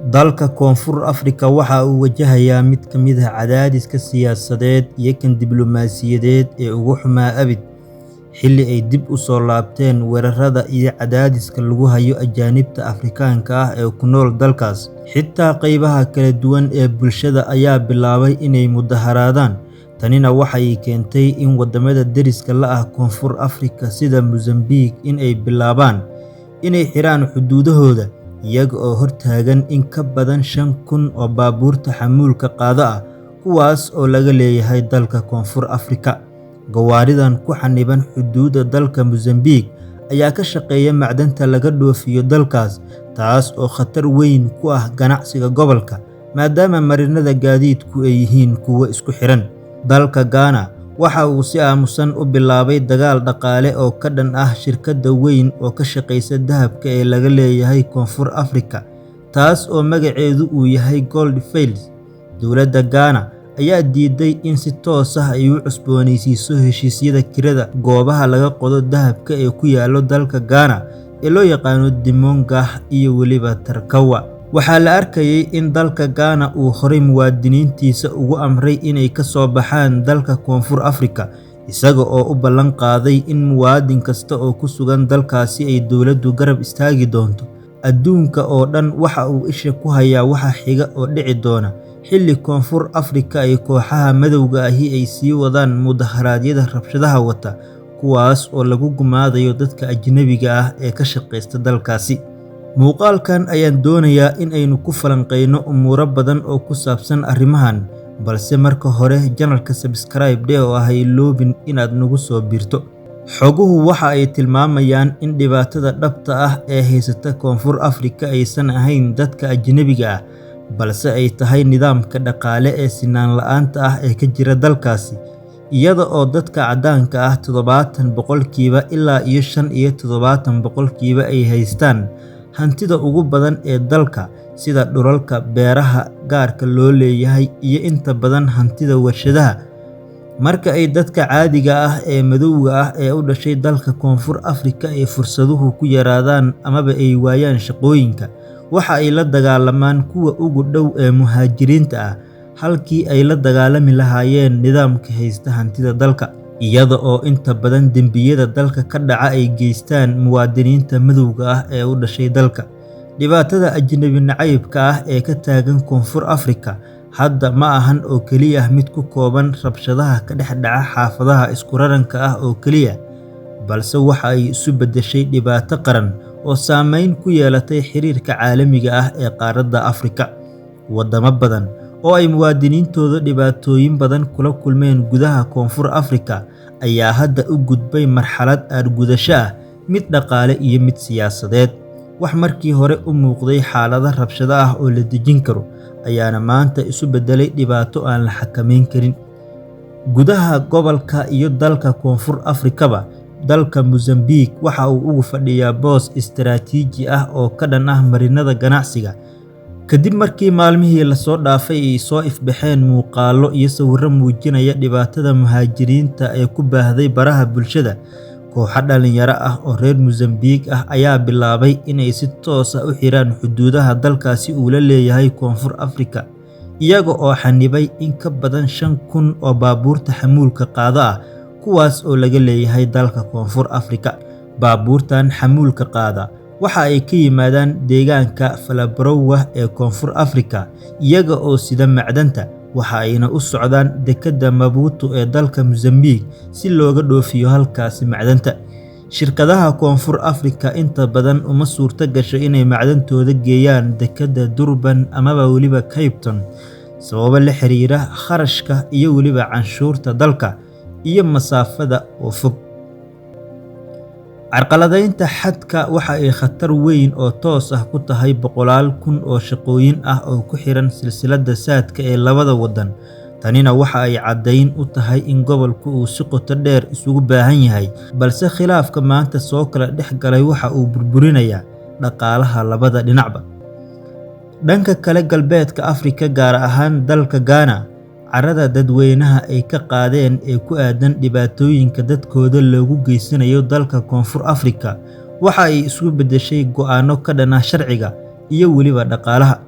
dalka Koonfur Afrika waxa uu wajahayaa mid ka mid ah cadaadiska siyaasadeed iyo kan diblomaasiyadeed ee ugu xumaa abid, xilli ay dib u soo laabteen weerarada iyo cadaadiska lagu hayo ajaanibta Afrikaanka ah ee ku nool dalkaas. Xitaa qaybaha kala duwan ee bulshada ayaa bilaabay inay mudaharaadaan. Tanina waxay keentay in wadamada deriska la ah Koonfur Afrika sida Mozambique inay bilaabaan inay xiraan xuduudahooda, iyaga oo hortaagan in ka badan 5,000 oo baabuurta xamuulka qaada ah, kuwaas oo laga leeyahay dalka Koonfur Afrika. Gawaaridan ku xaniban xuduudda dalka Mozambique ayaa ka shaqeeya macdanta laga dhoofiyo dalkaas, taas oo khatar weyn ku ah ganacsiga gobolka, maadaama marinada gaadiidku ay yihiin kuwo isku xiran. Dalka Ghana waxa uu si aamusan u bilaabay dagaal dhaqaale oo ka dhan ah shirkadda weyn oo ka shaqeysa dahabka ee laga leeyahay Koonfur Afrika, taas oo magaceedu uu yahay Gold Fields. Dowladda Ghana ayaa diiday in si toos ah ay u cusboonaysiiso heshiisyada kirada goobaha laga qodo dahabka ee ku yaalo dalka Ghana ee loo yaqaano Dimongah iyo weliba Tarkawa. Waxaa la arkayay in dalka Ghana uu horay muwaadiniintiisa ugu amray inay ka soo baxaan dalka Koonfur Afrika, isaga oo u ballan qaaday in muwaadin kasta oo ku sugan dalkaasi ay dowladdu garab istaagi doonto. Adduunka oo dhan waxa uu isha ku hayaa waxa xiga oo dhici doona xilli Koonfur Afrika ay kooxaha madowga ahi ay sii wadaan mudaharaadyada rabshadaha wata, kuwaas oo lagu gumaadayo dadka ajnabiga ah ee ka shaqeysta dalkaasi. Muuqaalkan ayaan doonayaa in aynu ku falanqeyno umuuro badan oo ku saabsan arrimahan, balse marka hore channelka subscribe dheh oo ha iloobin inaad nagu soo biirto. Xoguhu waxa ay tilmaamayaan in dhibaatada dhabta ah ee haysata Koonfur Afrika aysan ahayn dadka ajnabiga ah, balse ay tahay nidaamka dhaqaale ee sinaan la'aanta ah ee ka jira dalkaasi, iyada oo dadka caddaanka ah 70% ilaa 75% ay haystaan hantida ugu badan ee dalka, sida dhulalka, beeraha gaarka loo leeyahay iyo inta badan hantida warshadaha. Marka ay dadka caadiga ah ee madowga ah ee u dhashay dalka Koonfur Afrika ay fursaduhu ku yaraadaan amaba ay waayaan shaqooyinka, waxa ay la dagaalamaan kuwa ugu dhow ee muhaajiriinta ah, halkii ay la dagaalami lahaayeen nidaamka haysta hantida dalka, iyada oo inta badan dembiyada dalka ka dhaca ay geystaan muwaadiniinta madowga ah ee u dhashay dalka. Dhibaatada ajnabi nacaybka ah ee ka taagan Koonfur Afrika hadda ma ahan oo keliya mid ku kooban rabshadaha ka dhex dhaca xaafadaha isku raranka ah oo keliya, balse waxa ay isu beddeshay dhibaato qaran oo saameyn ku yeelatay xiriirka caalamiga ah ee qaaradda Afrika. Wadamo badan oo ay muwaadiniintooda dhibaatooyin badan kula kulmeen gudaha Koonfur Afrika ayaa hadda u gudbay marxalad aargudasho ah, mid dhaqaale iyo mid siyaasadeed. Wax markii hore u muuqday xaalado rabshado ah oo la dejin karo ayaana maanta isu beddelay dhibaato aan la xakameyn karin. Gudaha gobolka iyo dalka Koonfur Afrikaba, dalka Mozambique waxa uu ugu fadhiyaa boos istiraatiiji ah oo ka dhan ah marinada ganacsiga, kadib markii maalmihii la soo dhaafay ay soo ifbaxeen muuqaallo iyo sawirro muujinaya dhibaatada muhaajiriinta ee ku baahday baraha bulshada. Kooxo dhalinyaro ah oo reer Mozambique ah ayaa bilaabay inay si toos ah u xiraan xuduudaha dalkaasi uu la leeyahay Koonfur Afrika, iyaga oo xanibay in ka badan 5,000 oo baabuurta xamuulka qaada ah, kuwaas oo laga leeyahay dalka Koonfur Afrika. Baabuurtan xamuulka qaada waxa ay ka yimaadaan deegaanka Falabrowa ee Koonfur Afrika, iyaga oo sida macdanta, waxa ayna u socdaan dekedda Maputo ee dalka Mozambique si looga dhoofiyo halkaasi macdanta. Shirkadaha Koonfur Afrika inta badan uma suurto gasho inay macdantooda geeyaan dekedda Durban amaba weliba Cape Town, sababo la xiriira kharashka iyo weliba canshuurta dalka iyo masaafada oo fog. Carqaladaynta xadka waxa ay khatar weyn oo toos ah ku tahay boqolaal kun oo shaqooyin ah oo ku xiran silsiladda saadka ee labada waddan. Tanina waxa ay caddayn u tahay in gobolku uu si qoto dheer isugu baahan yahay, balse khilaafka maanta soo kala dhex galay waxa uu burburinayaa dhaqaalaha labada dhinacba. Dhanka kale, galbeedka Afrika gaar ahaan dalka Ghana, carrada dadweynaha ay ka qaadeen ee ku aadan dhibaatooyinka dadkooda loogu geysanayo dalka Koonfur Afrika waxa ay isu beddeshay go'aano ka dhan ah sharciga iyo weliba dhaqaalaha.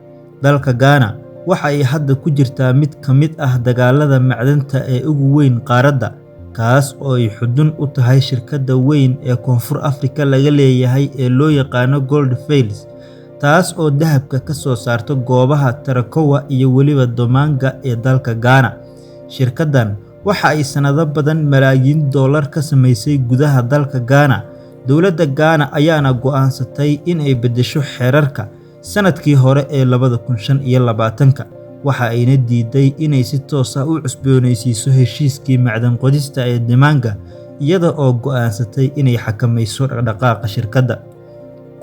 dalka Ghana waxa ay hadda ku jirtaa mid ka mid ah dagaalada macdanta ee ugu weyn qaaradda, kaas oo ay xudun u tahay shirkadda weyn ee Koonfur Afrika laga leeyahay ee loo yaqaano Gold Fields, taas oo dahabka ka soo saarta goobaha Tarakowa iyo weliba Domanga ee dalka Ghana. Shirkaddan waxa ay sanado badan malaayiin dollar ka samaysay gudaha dalka Ghana. Dowladda Ghana ayaana go'aansatay in ay beddesho xeerarka sanadkii hore ee 2025, waxa ayna diiday inay si toos ah u cusboonaysiiso heshiiskii macdan qodista ee Domanga, iyada oo go'aansatay inay xakamayso dhaqdhaqaaqa shirkadda.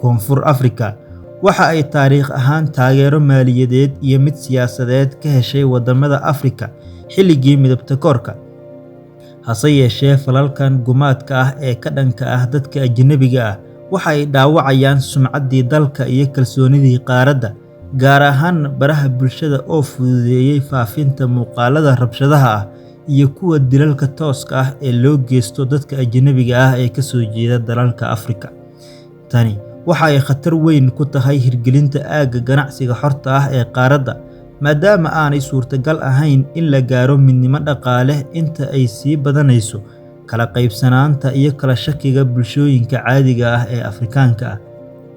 Koonfur Afrika waxa ay taariikh ahaan taageero maaliyadeed iyo mid siyaasadeed ka heshay wadamada Afrika xilligii midabta koorka. Hase yeeshee, falalkan gumaadka ah ee ka dhanka ah dadka ajnabiga ah waxa ay dhaawacayaan sumcaddii dalka iyo kalsoonidii qaaradda, gaar ahaan baraha bulshada oo fududeeyay faafinta muuqaalada rabshadaha ah iyo kuwa dilalka tooska ah ee loo geysto dadka ajnabiga ah ee ka soo jeeda dalalka Afrika. Tani waxa ay khatar weyn ku tahay hirgelinta aagga ganacsiga xorta ah ee qaaradda, maadaama aanay suurtagal ahayn in la gaaro midnimo dhaqaale inta ay sii badanayso kala qaybsanaanta iyo kala shakiga bulshooyinka caadiga ah ee Afrikaanka ah.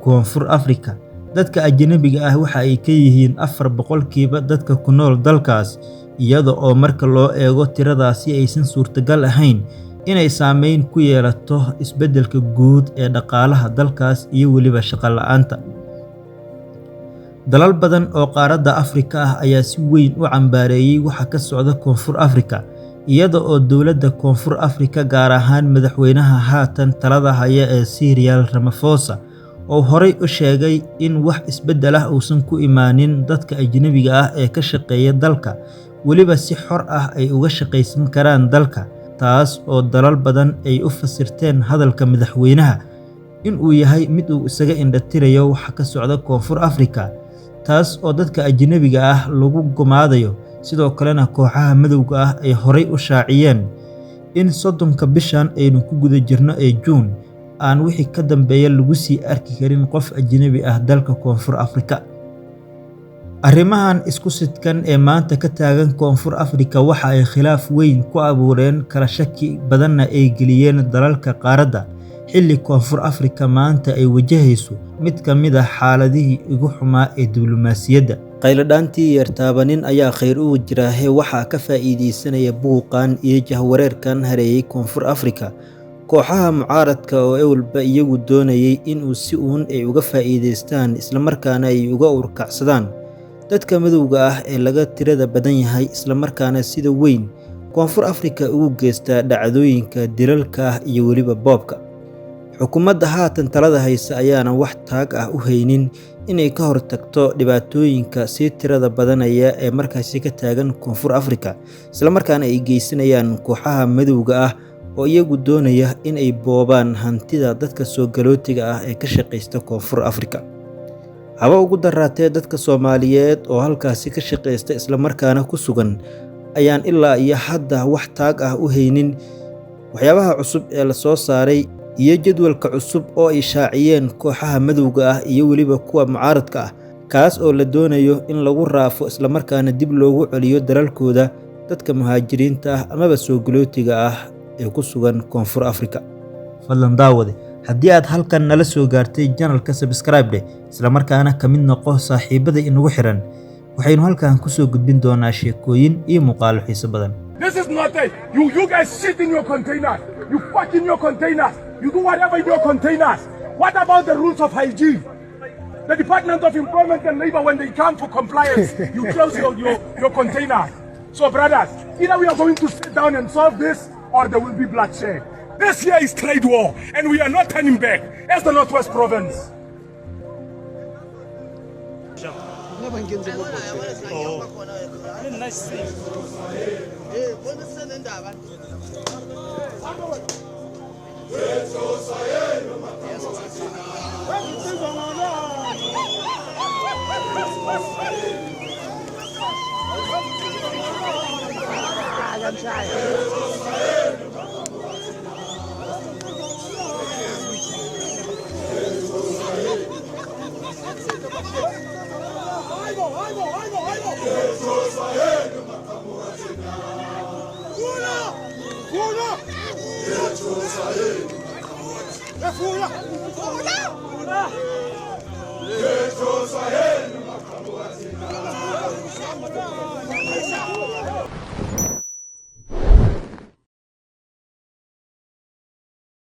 Koonfur Afrika, dadka ajnabiga ah waxa ay ka yihiin 4% dadka ku nool dalkaas, iyada oo marka loo eego tiradaasi aysan suurtagal ahayn inay saameyn ku yeelato isbeddelka guud ee dhaqaalaha dalkaas iyo weliba shaqo la'aanta. Dalal badan oo qaaradda Afrika ah ayaa si weyn u cambaareeyay waxa ka socda Koonfur Afrika, iyada oo dowladda Koonfur Afrika gaar ahaan madaxweynaha haatan talada haya ee Cyril Ramaphosa oo horey u sheegay in wax isbeddel ah uusan ku imaanin dadka ajnabiga ah ee ka shaqeeya dalka, weliba si xor ah ay uga shaqaysan karaan dalka, taas oo dalal badan ay u fasirteen hadalka madaxweynaha in uu yahay mid uu isaga indhatirayo waxa ka socda Koonfur Afrika, taas oo dadka ajnabiga ah lagu gumaadayo. Sidoo kalena kooxaha madowga ah ay horey u shaaciyeen in 30 bishan aynu ku guda jirno ee Juun aan wixii ka dambeeya lagu sii arki karin qof ajnabi ah dalka Koonfur Afrika. Arrimahan isku sidkan ee maanta ka taagan Koonfur Afrika waxa ay khilaaf weyn ku abuureen, kala shaki badanna ay geliyeen dalalka qaaradda, xilli Koonfur Afrika maanta ay wajahayso mid ka mid ah xaaladihii ugu xumaa ee diblomaasiyadda. Qayladhaantii yeertaabanin ayaa khayr u jiraahe waxaa ka faa'iideysanaya buuqan iyo jahwareerkan hareeyay Koonfur Afrika. Kooxaha mucaaradka oo ewalba iyagu doonayay in uu si uun ay uga faa'iideystaan islamarkaana ay uga urkacsadaan dadka madowga ah ee laga tirada badan yahay, islamarkaana sida weyn Koonfur Afrika ugu geystaa dhacdooyinka dilalka ah iyo weliba boobka. Xukuumadda haatan talada haysa ayaana wax taag ah u haynin inay ka hortagto dhibaatooyinka sii tirada badanaya ee markaasi ka taagan Koonfur Afrika, islamarkaana ay geysanayaan kooxaha madowga ah oo iyagu doonaya in ay boobaan hantida dadka soo galootiga ah ee ka shaqeysta Koonfur Afrika. Haba ugu daraatee dadka Soomaaliyeed oo halkaasi ka shaqeysta islamarkaana ku sugan ayaan ilaa iyo hadda wax taag ah u haynin waxyaabaha cusub ee la soo saaray iyo jadwalka cusub oo ay shaaciyeen kooxaha madowga ah iyo weliba kuwa mucaaradka ah, kaas oo la doonayo in lagu raafo islamarkaana dib loogu celiyo dalalkooda dadka muhaajiriinta ah amaba soo galootiga ah ee ku sugan Koonfur Afrika. Fadlan daawade, haddii aad halkan nala soo gaartay channelka subscribe dheh, islamarkaana ka mid noqo saaxiibada inagu xiran. Waxaynu halkan ku soo gudbin doonaa sheekooyin iyo muuqaalo xiiso badan. This is not it. You guys shit in your containers. You fuck in your containers. You do whatever in your containers. What about the rules of hygiene? The Department of Employment and Labor, when they come for compliance, you close your containers. So brothers, either we are going to sit down and solve this or there will be bloodshed. This here is trade war and we are not turning back as the Northwest Province. Fura!